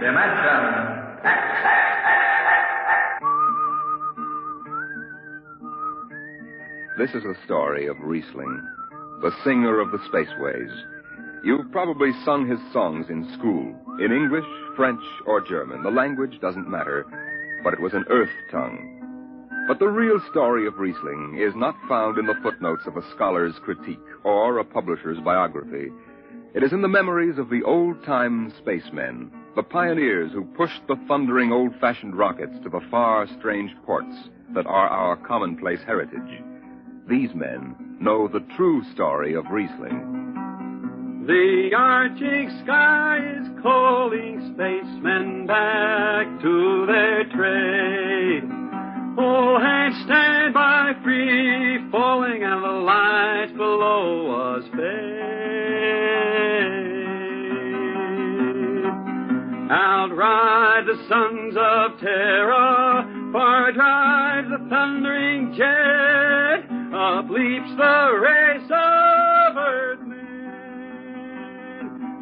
Dimension X. This is a story of Riesling, the singer of the spaceways. You've probably sung his songs in school, in English, French, or German. The language doesn't matter, but it was an earth tongue. But the real story of Riesling is not found in the footnotes of a scholar's critique or a publisher's biography. It is in the memories of the old-time spacemen, the pioneers who pushed the thundering old-fashioned rockets to the far, strange ports that are our commonplace heritage. These men know the true story of Riesling. The Arctic sky is calling spacemen back to their trade. All hands stand by, free falling, and the lights below us fade. Outride the sons of terror, far drives the thundering jet, up leaps the race of earthmen,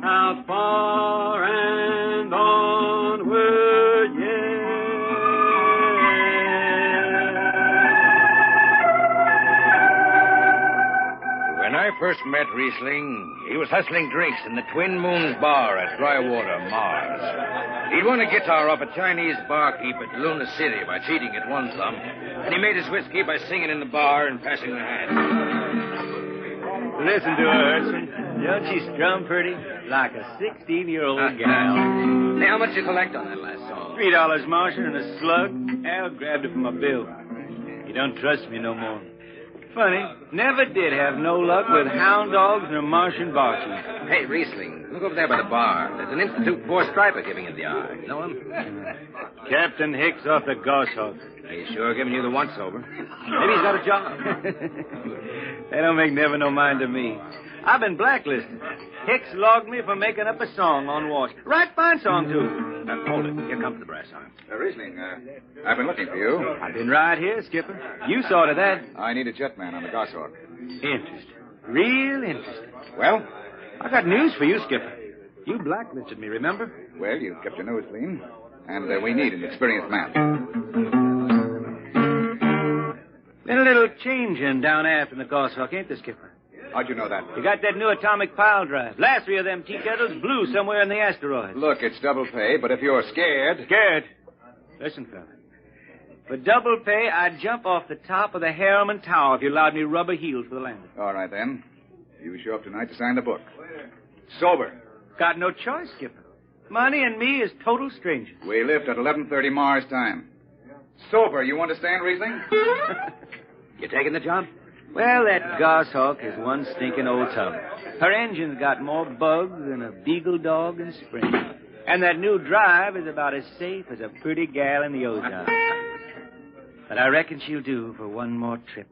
out far and onward yet. When I first met Riesling, he was hustling drinks in the Twin Moons bar at Drywater, Mars. He'd won a guitar off a Chinese barkeep at Luna City by cheating at one thumb, and he made his whiskey by singing in the bar and passing the hat. Listen to her, Hertzman. Don't she strum pretty? Like a 16-year-old gal. Hey, how much you collect on that last song? $3 Martian and a slug. Al grabbed it from my bill. You don't trust me no more. Funny, never did have no luck with hound dogs and a Martian barkeep. Hey, Riesling, look over there by the bar. There's an Institute 4 striper giving you the eye. Know him? Captain Hicks off the Goshawk. He's sure giving you the once-over. Maybe he's got a job. They don't make never no mind to me. I've been blacklisted. Hicks logged me for making up a song on watch. Right fine song, too. Hold it. Here comes the brass arm. Riesling, I've been looking for you. I've been right here, Skipper. You saw to that. I need a jetman on the Goshawk. Interesting. Real interesting. Well? I got news for you, Skipper. You blacklisted me, remember? Well, you've kept your nose clean. And we need an experienced man. Been a little changing down aft in the Goshawk, ain't there, Skipper? How'd you know that? You got that new atomic pile drive. Last 3 of them tea kettles blew somewhere in the asteroids. Look, it's double pay, but if you're scared... Scared? Listen, fella. For double pay, I'd jump off the top of the Harriman Tower if you allowed me rubber heels for the landing. All right, then. You show up tonight to sign the book. Sober. Got no choice, Skipper. Money and me is total strangers. We lift at 11:30 Mars time. Sober, you understand, Riesling? You taking the job? Well, that Goshawk is one stinking old tub. Her engine's got more bugs than a beagle dog in spring. And that new drive is about as safe as a pretty gal in the ozone. But I reckon she'll do for one more trip.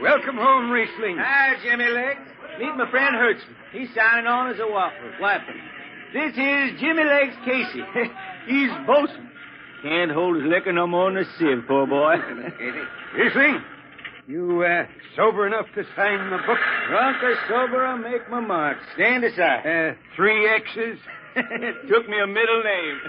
Welcome home, Riesling. Hi, Jimmy Legs. Meet my friend Hertzman. He's signing on as a wiper. This here's Jimmy Legs Casey. He's bosun. Can't hold his liquor no more than a sieve, poor boy. Riesling, you sober enough to sign the book? Drunk or sober, I'll make my mark. Stand aside. 3 X's. It took me a middle name.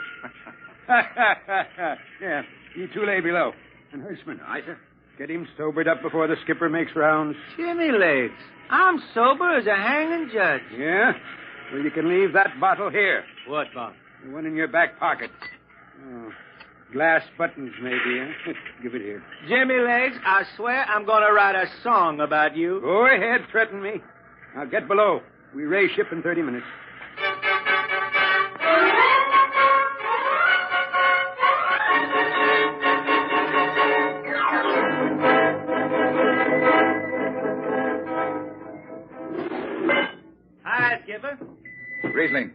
Yeah, you two lay below. And Hertzman. Aye, sir. Get him sobered up before the skipper makes rounds. Jimmy Legs, I'm sober as a hanging judge. Yeah? Well, you can leave that bottle here. What bottle? The one in your back pocket. Oh, glass buttons, maybe, huh? Give it here. Jimmy Legs, I swear I'm going to write a song about you. Go ahead, threaten me. Now get below. We raise ship in 30 minutes. Riesling,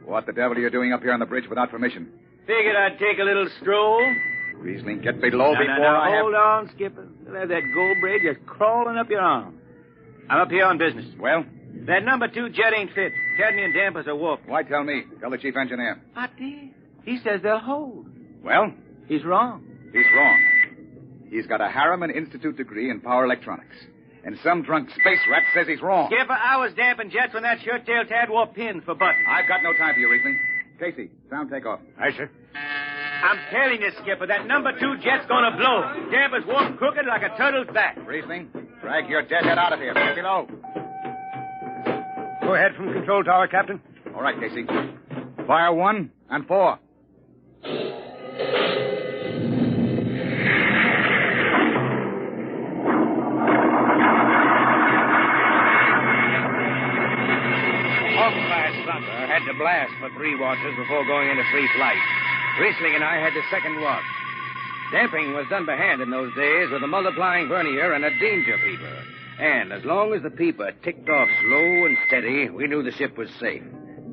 what the devil are you doing up here on the bridge without permission? Figured I'd take a little stroll. Riesling, get below before I have... Hold on, Skipper. You'll have that gold braid just crawling up your arm. I'm up here on business. Well? That number 2 jet ain't fit. Cadmium dampers are warped. Why tell me? Tell the chief engineer. I did. He says they'll hold. Well? He's wrong. He's wrong. He's got a Harriman Institute degree in power electronics. And some drunk space rat says he's wrong. Skipper, I was damping jets when that shirt-tailed tad wore pins for buttons. I've got no time for you, Riesling. Casey, sound takeoff. Aye, sir. I'm telling you, Skipper, that number 2 jet's gonna blow. Damper's walk crooked like a turtle's back. Riesling, drag your deadhead out of here. Get below. Go ahead from control tower, Captain. All right, Casey. Fire 1 and 4. Had to blast for 3 watches before going into free flight. Riesling and I had the second watch. Damping was done by hand in those days with a multiplying vernier and a danger peeper. And as long as the peeper ticked off slow and steady, we knew the ship was safe.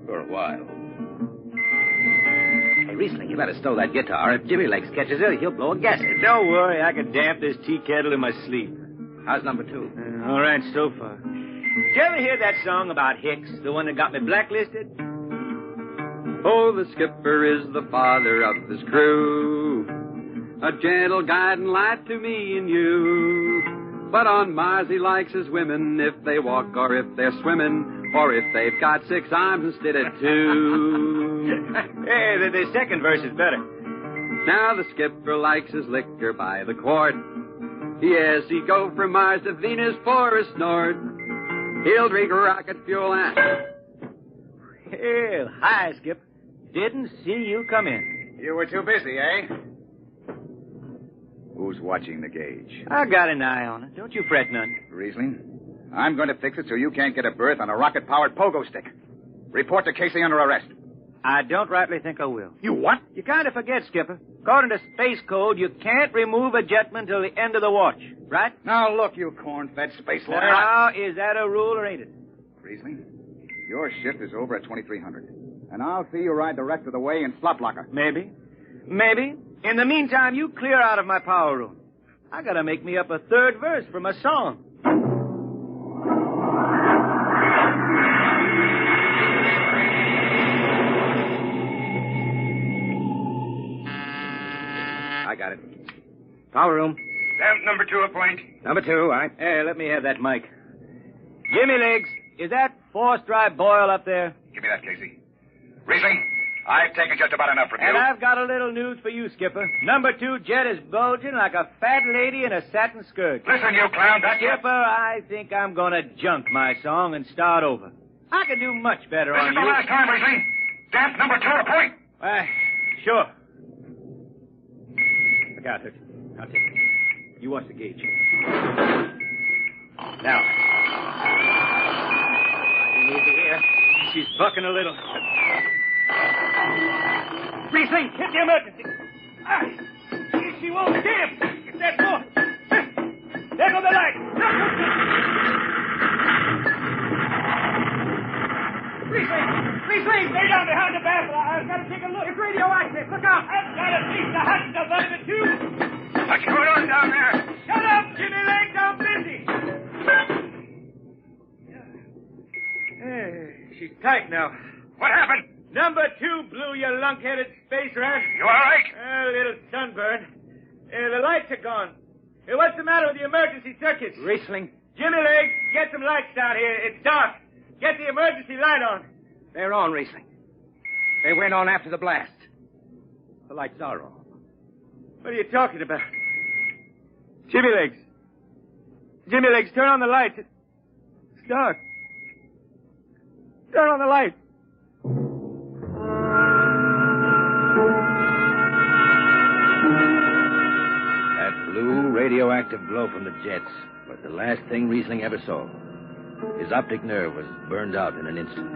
For a while. Hey, Riesling, you better stow that guitar. If Jimmy Legs catches it, he'll blow a gasket. Don't worry, I can damp this tea kettle in my sleep. How's number 2? All right, so far. Did you ever hear that song about Hicks, the one that got me blacklisted? Oh, the skipper is the father of his crew, a gentle guiding light to me and you. But on Mars he likes his women if they walk or if they're swimming, or if they've got 6 arms instead of 2. Hey, the second verse is better. Now the skipper likes his liquor by the quart. Yes, he'd go from Mars to Venus for a snort. He'll drink rocket fuel and... Hell, hi, Skip. Didn't see you come in. You were too busy, eh? Who's watching the gauge? I got an eye on it. Don't you fret none. Riesling, I'm going to fix it so you can't get a berth on a rocket-powered pogo stick. Report to Casey under arrest. I don't rightly think I will. You what? You kind of forget, Skipper. According to Space Code, you can't remove a jetman till the end of the watch, right? Now, look, you corn-fed space lawyer. Now, is that a rule or ain't it? Riesling, your shift is over at 2300. And I'll see you ride the rest of the way in slop locker. Maybe. Maybe. In the meantime, you clear out of my power room. I gotta make me up a 3rd verse for my song. I got it. Power room. Damp number 2 a point. Number 2, aye. Hey, let me have that mic. Jimmy Legs, is that forced dry boil up there? Give me that, Casey. Riesling, I've taken just about enough from you. And I've got a little news for you, Skipper. Number 2 jet is bulging like a fat lady in a satin skirt. Listen, you clown, that's Skipper, I think I'm gonna junk my song and start over. I can do much better This on is you. the last time, Riesling. Damp number 2 a point. Sure. Look out, Hudson. I'll take it. You watch the gauge. Now. I need to hear. She's bucking a little. Riesling, hit the emergency. She won't stand. Get that door. There go the light. Riesling, lay down behind the baffle. I've got to take a look. It's radioactive. Look out. I've got a piece of hot stuff under the tube. What's going on down there? Shut up, Jimmy Legs. I'm busy. She's tight now. What happened? Number 2 blew, you lunk-headed space rat. You all right? A little sunburn. The lights are gone. What's the matter with the emergency circuits? Riesling. Jimmy Legs, get some lights down here. It's dark. Get the emergency light on. They're on, Riesling. They went on after the blast. The lights are on. What are you talking about? Jimmy Legs. Jimmy Legs, turn on the lights. It's dark. Turn on the lights. That blue radioactive glow from the jets was the last thing Riesling ever saw. His optic nerve was burned out in an instant.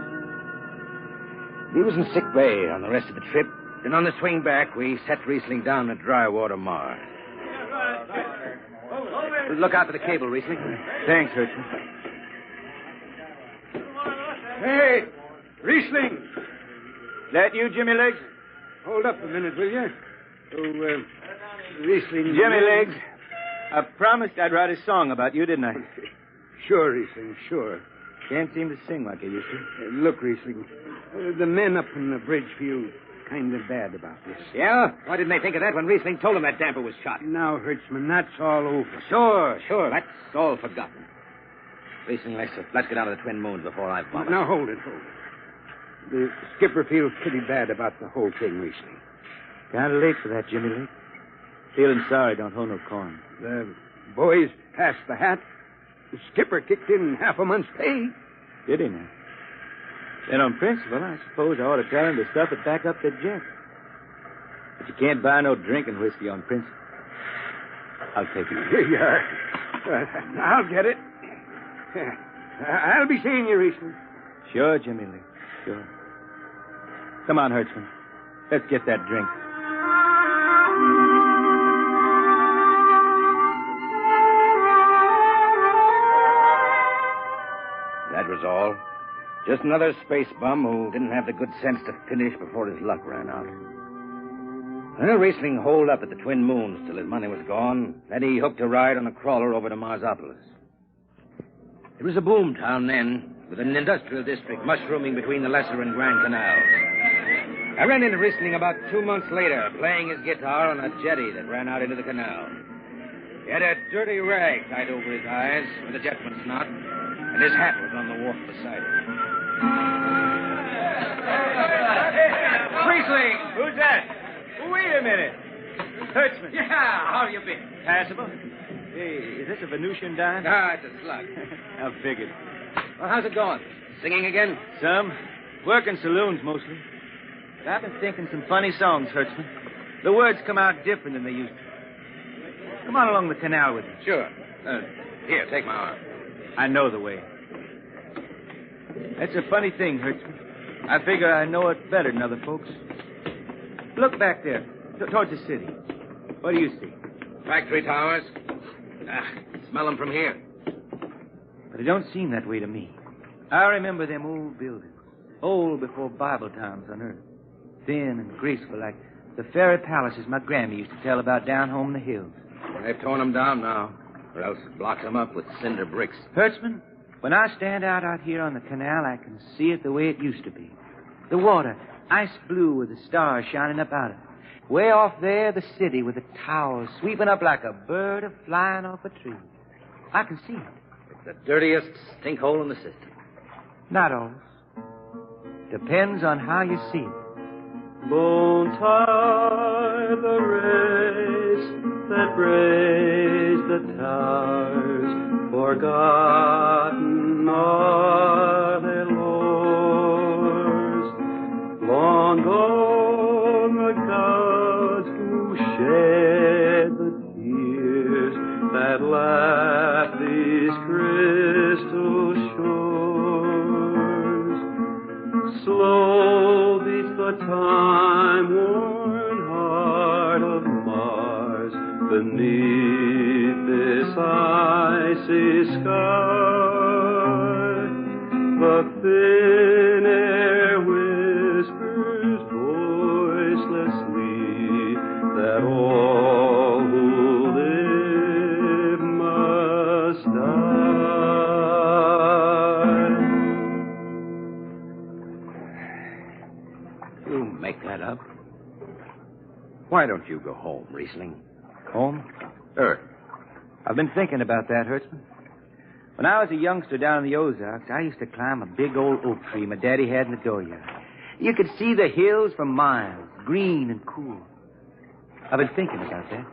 He was in sick bay on the rest of the trip, and on the swing back, we set Riesling down at dry water Mars. Look out for the cable, Riesling. Thanks, Hudson. Hey, Riesling. That you, Jimmy Legs? Hold up a minute, will you? Riesling. Jimmy Legs, I promised I'd write a song about you, didn't I? Sure, Riesling, sure. Can't seem to sing like I used to. Look, Riesling, the men up in the bridge view kind of bad about this. Yeah? Why didn't they think of that when Riesling told them that damper was shot? Now, Hertzman, that's all over. Sure. That's all forgotten. Riesling, let's get out of the Twin Moons before I vomit. Now, hold it. The skipper feels pretty bad about the whole thing, Riesling. Kind of late for that, Jimmy Lake. Feeling sorry, don't hold no corn. The boys passed the hat. The skipper kicked in half a month's pay. Did he now? Then on principle, I suppose I ought to tell him to stuff it back up the jet. But you can't buy no drinking whiskey on principle. I'll take it. Here you are. I'll get it. I'll be seeing you, Riesling. Sure, Jimmy Lee. Sure. Come on, Hertzman. Let's get that drink. That was all. Just another space bum who didn't have the good sense to finish before his luck ran out. Well, Riesling holed up at the Twin Moons till his money was gone. Then he hooked a ride on a crawler over to Marsopolis. It was a boom town then, with an industrial district mushrooming between the Lesser and Grand Canals. I ran into Riesling about 2 months later, playing his guitar on a jetty that ran out into the canal. He had a dirty rag tied over his eyes with a jetman's knot, and his hat was on the wharf beside him. Riesling! Who's that? Wait a minute. Hertzman. Yeah, how have you been? Passable? Hey, is this a Venusian dime? Ah, it's a slug. I figured. Well, how's it going? Singing again? Some. Working saloons, mostly. I've been thinking some funny songs, Hertzman. The words come out different than they used to. Come on along the canal with me. Sure. Here, take my arm. I know the way. That's a funny thing, Hertzman. I figure I know it better than other folks. Look back there, towards the city. What do you see? Factory towers. Smell them from here. But it don't seem that way to me. I remember them old buildings. Old before Bible times on earth. Thin and graceful like the fairy palaces my Grammy used to tell about down home in the hills. They've torn them down now, or else blocked them up with cinder bricks. Hertzman, when I stand out here on the canal, I can see it the way it used to be. The water, ice blue with the stars shining up out of it. Way off there, the city with the towers sweeping up like a bird flying off a tree. I can see it. It's the dirtiest stink hole in the system. Not always. Depends on how you see it. Bone tie the race that raised the towers, forgotten are their lores. Long gone the gods who shed the tears that lap these crystal shores. Slow beats the time-worn heart of Mars beneath this icy sky. The thin air whispers voicelessly that all who live must die. You make that up. Why don't you go home, Riesling? Home? Earth. I've been thinking about that, Hertzman. When I was a youngster down in the Ozarks, I used to climb a big old oak tree my daddy had in the dooryard. You could see the hills for miles, green and cool. I've been thinking about that.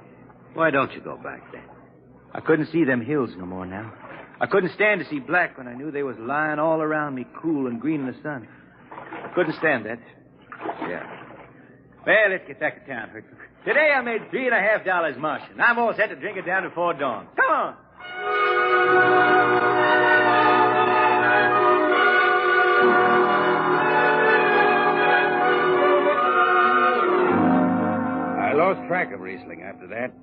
Why don't you go back then? I couldn't see them hills no more now. I couldn't stand to see black when I knew they was lying all around me, cool and green in the sun. I couldn't stand that. Yeah. Well, let's get back to town, Hertzman. Today I made $3.50 Martian. I'm all set to drink it down before dawn. Come on. I lost track of Riesling after that.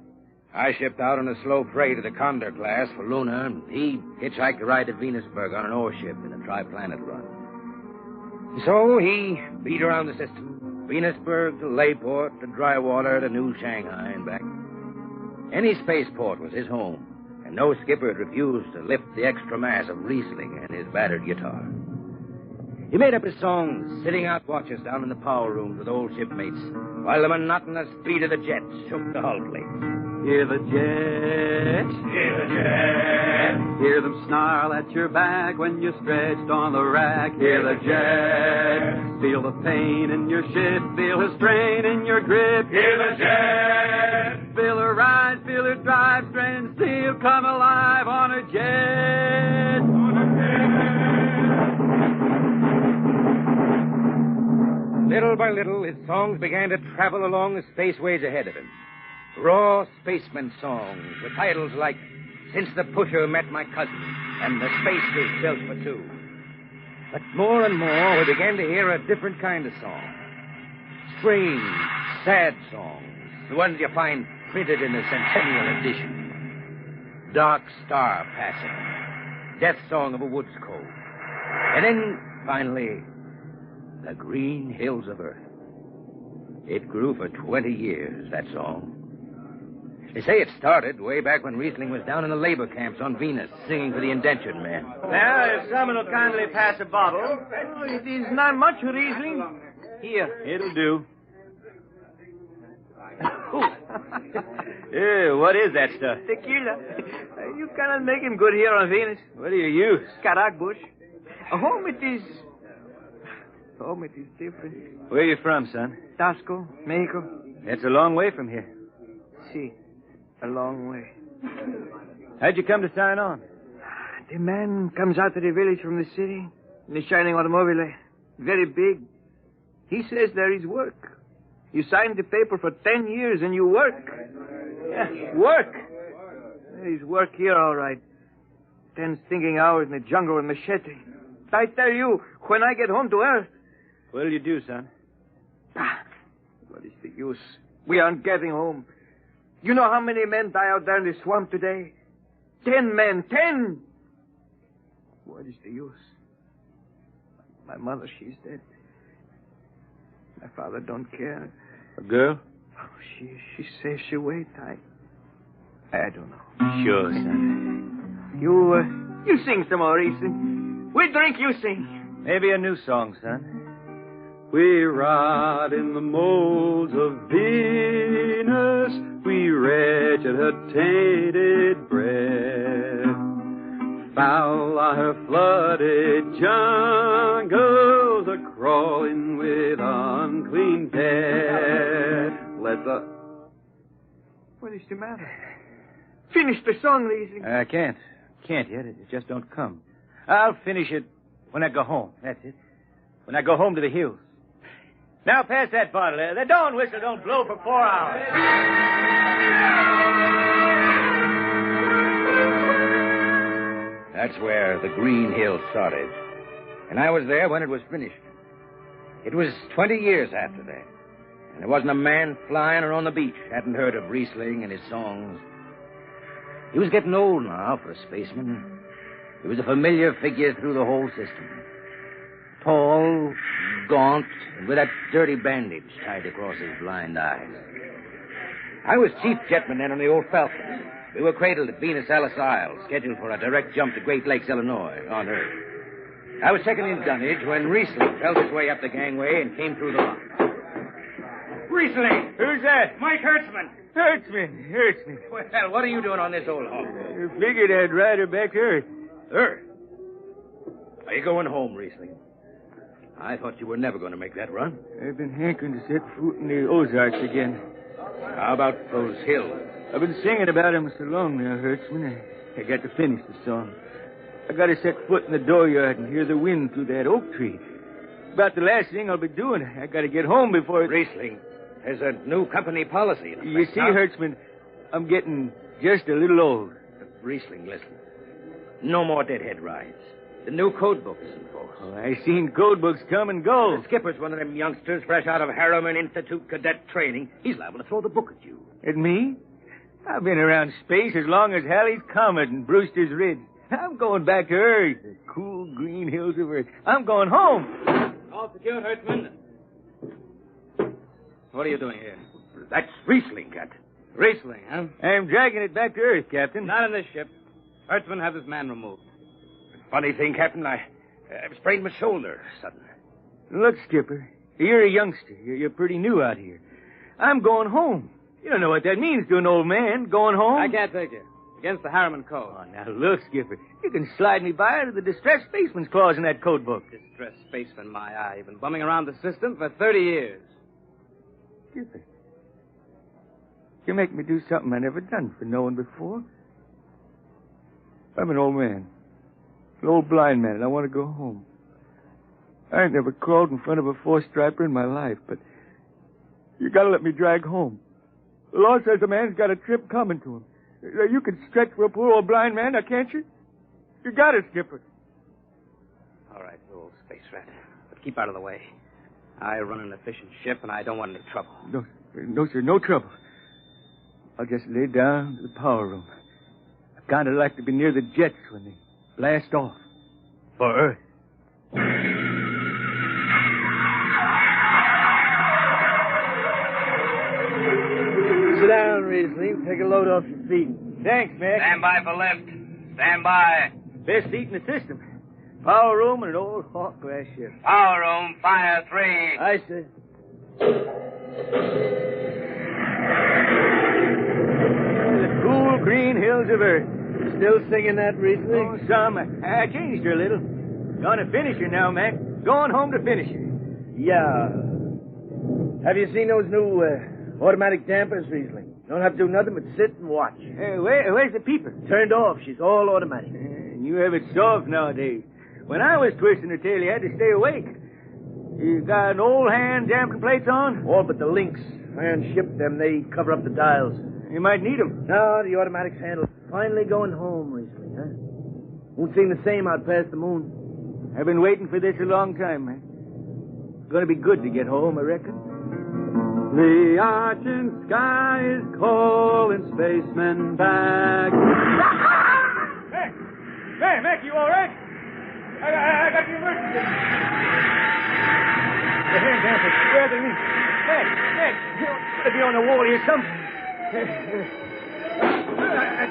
I shipped out on a slow prey to the Condor class for Luna, and he hitchhiked a ride to Venusburg on an ore ship in a tri-planet run. So he beat around the system. Venusburg to Layport to Drywater to New Shanghai and back. Any spaceport was his home, and no skipper had refused to lift the extra mass of Riesling and his battered guitar. He made up his songs, sitting out watches down in the power rooms with old shipmates, while the monotonous beat of the jets shook the hull plate. Hear the jets, hear the jets. Hear them snarl at your back when you're stretched on the rack. Hear the jets. Feel the pain in your ship, feel the strain in your grip. Hear the jets. Feel her rise, feel her drive, strand steel come alive on a jet. On a jet. Little by little, his songs began to travel along the spaceways ahead of him. Raw spaceman songs with titles like Since the Pusher Met My Cousin and The Space Is Built for Two. But more and more, we began to hear a different kind of song. Strange, sad songs. The ones you find printed in the Centennial Edition. Dark Star Passing. Death Song of a Woods Cove. And then, finally, The Green Hills of Earth. It grew for 20 years, that song. They say it started way back when Riesling was down in the labor camps on Venus, singing for the indentured men. Now, if someone will kindly pass a bottle. Oh, it is not much, Riesling. Here. It'll do. What is that stuff? Tequila. You cannot make him good here on Venus. What do you use? Carac bush. Home it is different. Where are you from, son? Tasco, Mexico. It's a long way from here. See, a long way. How'd you come to sign on? The man comes out of the village from the city in a shining automobile. Very big. He says there is work. You sign the paper for 10 years and you work. Yeah, work. There is work here, all right. 10 stinking hours in the jungle with machete. I tell you, when I get home to Earth... What'll you do, son? What is the use? We aren't getting home. You know how many men die out there in the swamp today? 10 men. 10! What is the use? My mother, she's dead. My father don't care. A girl? Oh, she says she'll wait. I don't know. Sure, son. You sing some more, Riesling. We drink, you sing. Maybe a new song, son. We rot in the molds of Venus. We wretched her tainted breath. Foul are her flooded jungles, a crawling with unclean death. What is the matter? Finish the song, Riesling. I can't. Can't yet. It just don't come. I'll finish it when I go home. That's it. When I go home to the hills. Now pass that bottle. The dawn whistle don't blow for 4 hours. That's where the Green Hills started. And I was there when it was finished. It was 20 years after that. And there wasn't a man flying or on the beach hadn't heard of Riesling and his songs. He was getting old now for a spaceman. He was a familiar figure through the whole system. Tall, gaunt, and with that dirty bandage tied across his blind eyes. I was chief jetman then on the old Falcon. We were cradled at Venus Alice Isle, scheduled for a direct jump to Great Lakes, Illinois, on Earth. I was second in dunnage when Riesling felt his way up the gangway and came through the lock. Riesling! Who's that? Mike Hertzman! Hertzman. Well, what are you doing on this old hog? You figured I'd ride her back to Earth. Earth? Are you going home, Riesling? I thought you were never going to make that run. I've been hankering to set foot in the Ozarks again. How about those hills? I've been singing about them so long now, Hertzman. I got to finish the song. I got to set foot in the dooryard and hear the wind through that oak tree. About the last thing I'll be doing. I got to get home before... Riesling, there's a new company policy. You see, Hertzman, I'm getting just a little old. Riesling, listen. No more deadhead rides. The new code book is in force. Oh, I seen code books come and go. The skipper's one of them youngsters fresh out of Harriman Institute cadet training. He's liable to throw the book at you. At me? I've been around space as long as Halley's Comet and Brewster's Ridge. I'm going back to Earth, the cool green hills of Earth. I'm going home. All secure, Hertzman. What are you doing here? That's Riesling, Captain. Riesling, huh? I'm dragging it back to Earth, Captain. Not in this ship. Hertzman has his man removed. Funny thing, Captain, I I've sprained my shoulder suddenly. Look, Skipper, you're a youngster. You're pretty new out here. I'm going home. You don't know what that means to an old man, going home. I can't take you. Against the Harriman Code. Oh, now look, Skipper. You can slide me by to the distressed spaceman's clause in that code book. Distressed spaceman, my eye. You've been bumming around the system for 30 years. Skipper, you make me do something I never done for no one before. I'm an old man. An old blind man, and I want to go home. I ain't never crawled in front of a four-striper in my life, but you gotta let me drag home. The law says a man's got a trip coming to him. You can stretch for a poor old blind man, now can't you? You got it, Skipper. All right, you old space rat. But keep out of the way. I run an efficient ship, and I don't want any trouble. No, sir, no trouble. I'll just lay down to the power room. I kind of like to be near the jets when they blast off. For Earth. Sit down, Riesling. Take a load off your feet. Thanks, Mac. Stand by for lift. Stand by. Best seat in the system. Power room and an old Hawk glass ship. Power room, fire 3. Aye, sir. The cool green hills of Earth. Still singing that, Riesling? Oh, some. I changed her a little. Gonna finish her now, Mac. Going home to finish her. Yeah. Have you seen those new automatic dampers, Riesling? Don't have to do nothing but sit and watch. Where's the peeper? Turned off. She's all automatic. And you have it soft nowadays. When I was twisting her tail, you had to stay awake. You got an old hand damping plates on? All but the links. Iron shipped them. They cover up the dials. You might need them. No, the automatic's handled. Finally going home, Riesling, huh? Won't seem the same out past the moon. I've been waiting for this a long time, man. It's gonna be good to get home, I reckon. The arching sky is calling spacemen back. Hey, Mac, you all right? I got the emergency. The hand dampers. Where are they? Mac, you gotta be on the wall here somewhere. I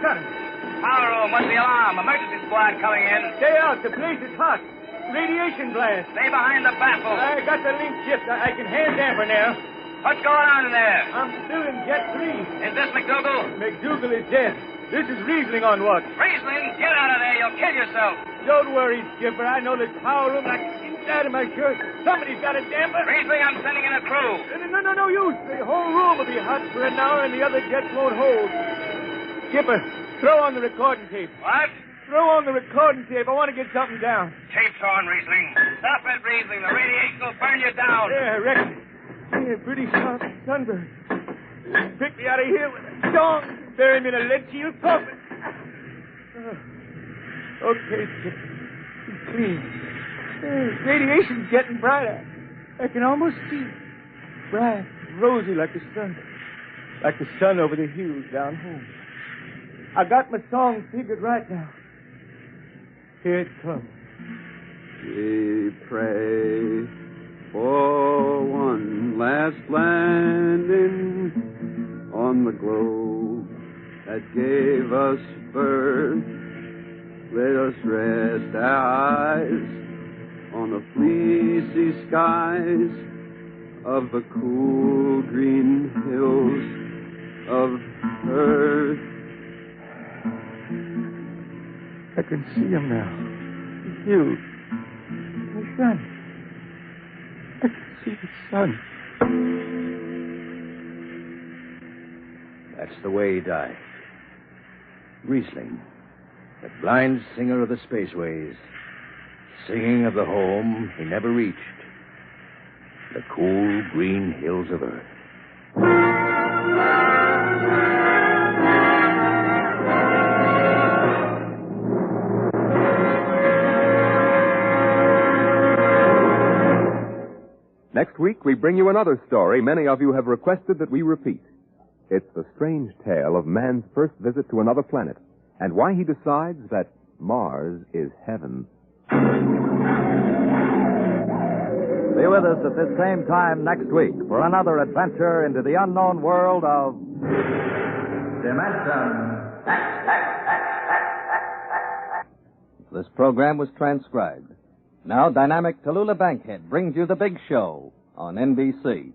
got him. Power room, what's the alarm? Emergency squad coming in. Stay out. The place is hot. Radiation blast. Stay behind the baffle. I got the link shift. I can hand damper now. What's going on in there? I'm still in Jet 3. Is this McDougal? McDougal is dead. This is Riesling on watch. Riesling, get out of there. You'll kill yourself. Don't worry, Skipper. I know this power room like inside of my shirt. Somebody's got a damper. Riesling, I'm sending in a crew. No use. The whole room will be hot for an hour and the other jets won't hold. Skipper, throw on the recording tape. What? Throw on the recording tape. I want to get something down. Tape's on, Riesling. Stop it, Riesling. The radiation will burn you down. Yeah, I reckon. Yeah, pretty sharp sunburn. Pick me out of here with a dong. Bury me in a lead-shield coffin. Okay, Skipper. It's clean. Radiation's getting brighter. I can almost see it. Bright, rosy like the sun. Like the sun over the hills down home. I got my song figured right now. Here it comes. We pray for one last landing on the globe that gave us birth. Let us rest our eyes on the fleecy skies of the cool green hills of Earth. I can see him now. The hills. The sun. I can see the sun. That's the way he died. Riesling, the blind singer of the spaceways, singing of the home he never reached, the cool green hills of Earth. Next week, we bring you another story many of you have requested that we repeat. It's the strange tale of man's first visit to another planet and why he decides that Mars is heaven. Be with us at this same time next week for another adventure into the unknown world of Dimension. This program was transcribed. Now, dynamic Tallulah Bankhead brings you The Big Show on NBC.